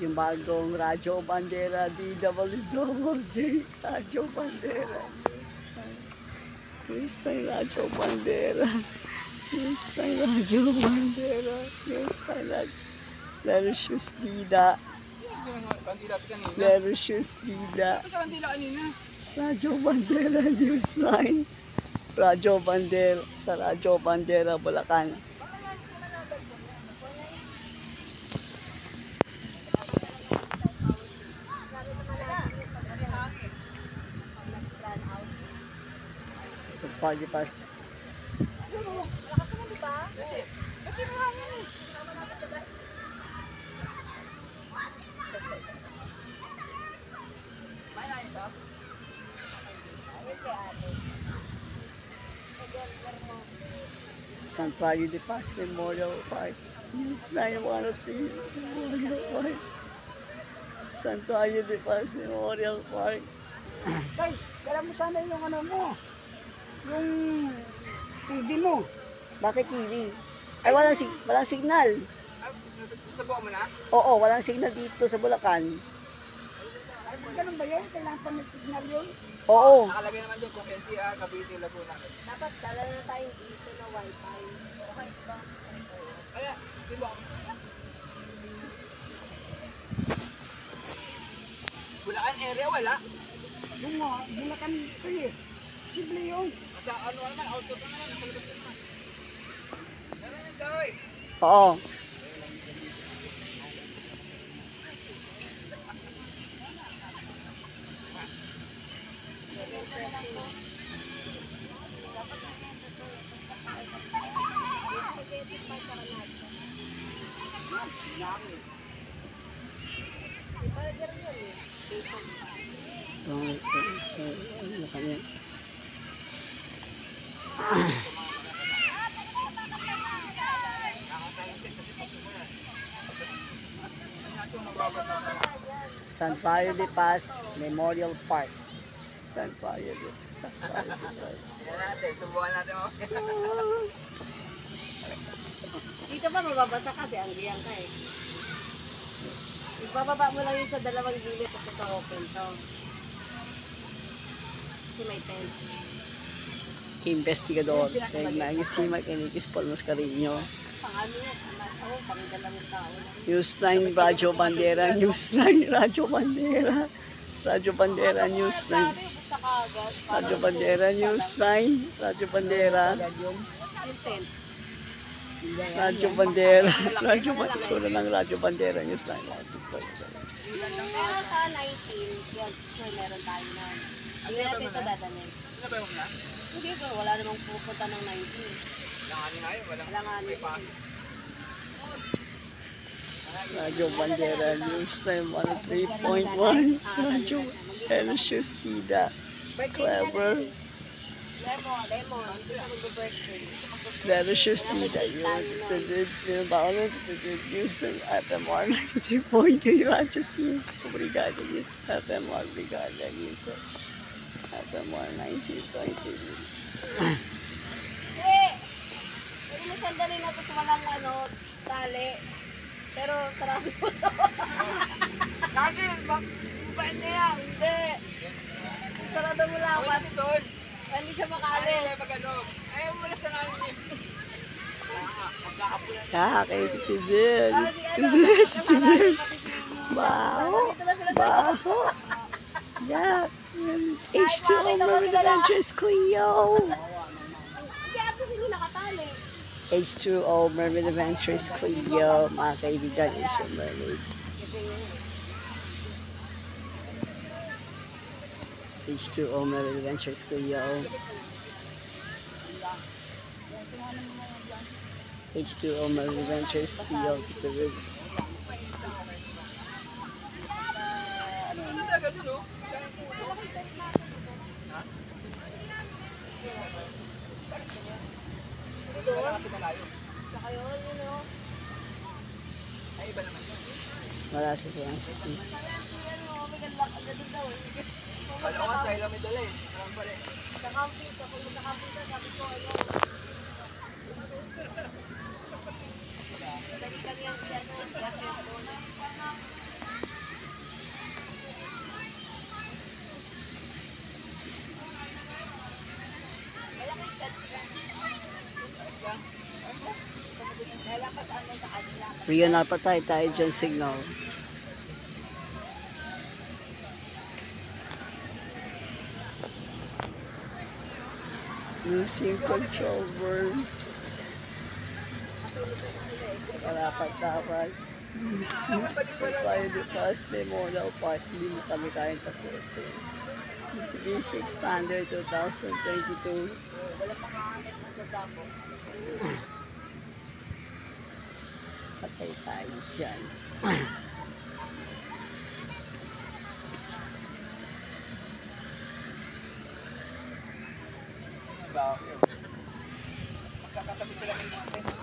Yung bagong Radyo Bandera DWJ. Radyo Bandera. Kumusta yung Radyo Bandera? Kumusta yung Radyo Bandera? Kumusta yung Radyo? Lerocious Dida. Lerocious Dida. Radyo Bandera News 9. Radyo Bandera sa Radyo Bandera Bulacan. So, pagi pa. Malakas naman, di ba? Kasi mahangin eh. Santuario de Paz Memorial Park. News 913 Memorial Park. Santuario de Paz Memorial Park. Tay, dala mo sana yung ano mo. Yung TV mo. Bakit TV? Ay, walang signal. Sa buwan mo na? Oo, walang signal dito sa Bulacan. Ay, ganun ba yun? Kailangan pa may signal yun? Oo. Nakalagay naman doon kung NCR, Cavite, Laguna. Dapat dala na tayo dito na wifi. Okay ba? Kaya, di ba? Bulacan area, wala? Yung nga, Bulacan ito eh. Simple yun. Sa ano naman, outdoor naman, nasa labas naman. Meron yung gawin. Oo. Ano kanya? Santuario de Paz Memorial Park. Santuario de Paz. Yan natin, subukan natin mo. Dito ba mababasa kasi ang giyang ka eh. Ibababa mo lang yun sa dalawang gilid kasi ito open to. Kasi may tent. Investigador. Kaya nangisimak inikis Paul Mascarino. Pang ano yan? Ako, pang dalawang tao lang. News 9 Radyo Bandera. News 9 Radyo Bandera. Radyo Bandera News 9. Sabi, basta kagad. Radyo Bandera News 9. Radyo Bandera. Yung tent. Radyo Bandera. Radyo Bandera ng Radyo Bandera News 9. Pero sa 19, yan, sure meron tayo na. Hindi natin ito dadalhin. Ano ba yung na? Hindi ko, wala namang pupunta ng 19. Langanin nga yun, walang Langanin. may pasok. Radyo Bandera News 9 103.1. Radyo Lerocious Dida. Clever. Lemon. Gusto mag-birthday. Lerocious Dida. Yung baon news ng FMR 93.2. Radyo 5. Brigada News. FMR Brigada News. FMR 93.2. Pwede mo siyang dalhin na tapos walang ano, tali. Pero sarado po ito. Lagi, bakit na yan? Hindi. Sarado mo lang. Wala si doon. Hindi siya Ano makaalis. tayo mag-ano? Ayaw mo na sa namin eh. Magkakapulan. Kakakitidin. Kasi ano, kasalanan pati si Baho. Dito na sila Baho. Yak. H2O Marine Adventures Cleo. Hindi, ato sila nakatali. H2O Mermaid Adventures Cleo. Mga kaibigan, Asian Mermaids. H2O Mermaid Adventures Cleo. H2O Mermaid Adventures Cleo. Ano talaga dun oh? Wala kasi malayo. Saka yun, you know. Ay, iba naman yun. Wala siya siya. Wala ko nga, tayo lang may dala eh. Parang pala eh. Sa camping, kung magka-camping ka, sabi ko, ano, dali kami ang ano, gas Regional pa tayo dyan signal. Using control words. Dapat. Tayo because Memorial Park, hindi mo kami kayang tapusin. Mitsubishi Expander 2022. Patay tayo dyan. Magkakatabi sila ng mga